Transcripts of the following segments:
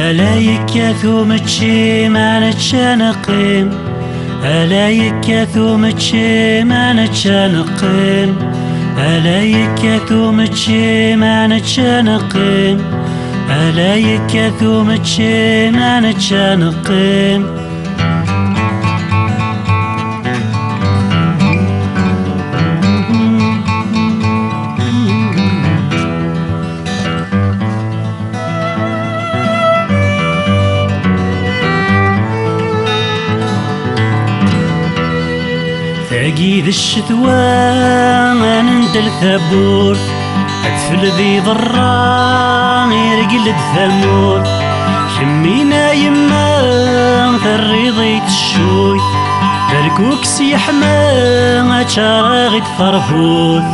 ألا يكاثو متشي ما نتشانقين، ألا يكاثو متشي ما نتشانقين، ألا يكاثو متشي ما نتشانقين، ألا يكاثو متشي ما نتشانقين. ثاقي ذي الشتوى ما نندل ثابور، أدفل ذي ضران يرقل ثامور، شمينا يما ثريضيت الشوي، بركوك سيحما تشارغت فرفوث.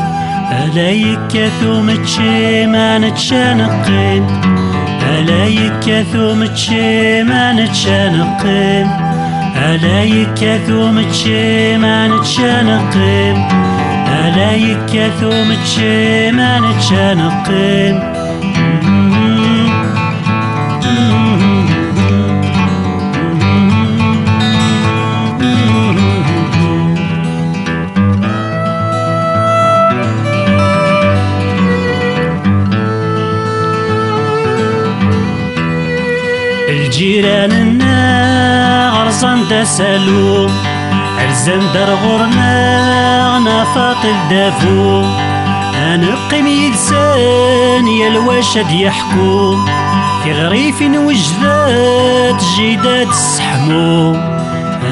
ألا يكاثو متشي ما نتشانقين، ألا يكاثو متشي ما نتشانقين، ألا يكاثو متشي ما نتشانقين، ألا يكاثو متشي ما نتشانقين. الجيران غرزان دا سالو، أرزان دار غورنا نفاطل دافو، أنقي ميدسان يا الواشد يحكو، في غريف وجدات جيدات السحمو.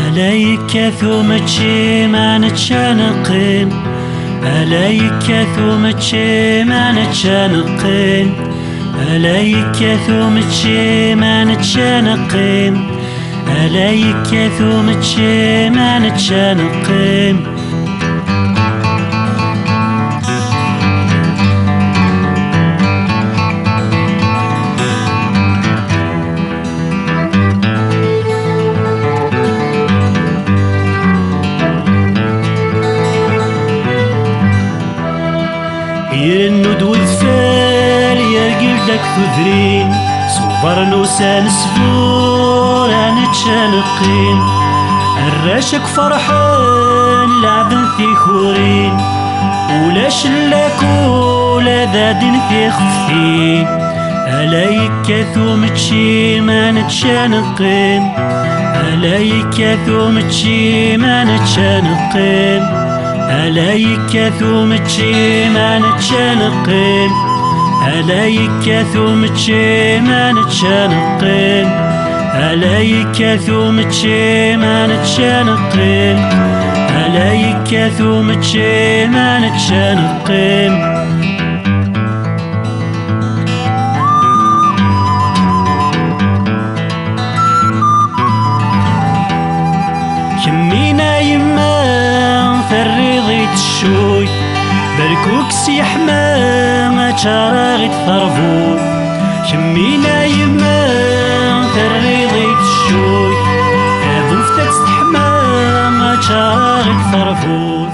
ألا يكاثو متشي ما نتشانقين، ألا يكاثو متشي ما نتشانقين، ألا يكاثو متشي ما نتشانقين، ألا يكاثو متشي ما نتشانقين. يرنود وذفال يرقل داك ثذرين، صبر نوسان سفور نتشانقين، الراشك فرحان لعبن في خورين، ولا شلاك ولا ذادن في خفين. ألا يكاثو متشي ما نتشانقين، ألا يكاثو متشي ما نتشانقين، ألا يكاثو متشي ما نتشانقين، ألا يكاثو متشي ما نتشانقين، ألا يكاثو متشي ما نتشانقين، ألا يكاثو متشي ما نتشانقين. شمينا يما ثريضيت الشوي، بركوك سيحما تشارغت فرفوث، شمينا يما ثريضيت الشوي، ذوفتك تستحمى تشارغت فرفوث.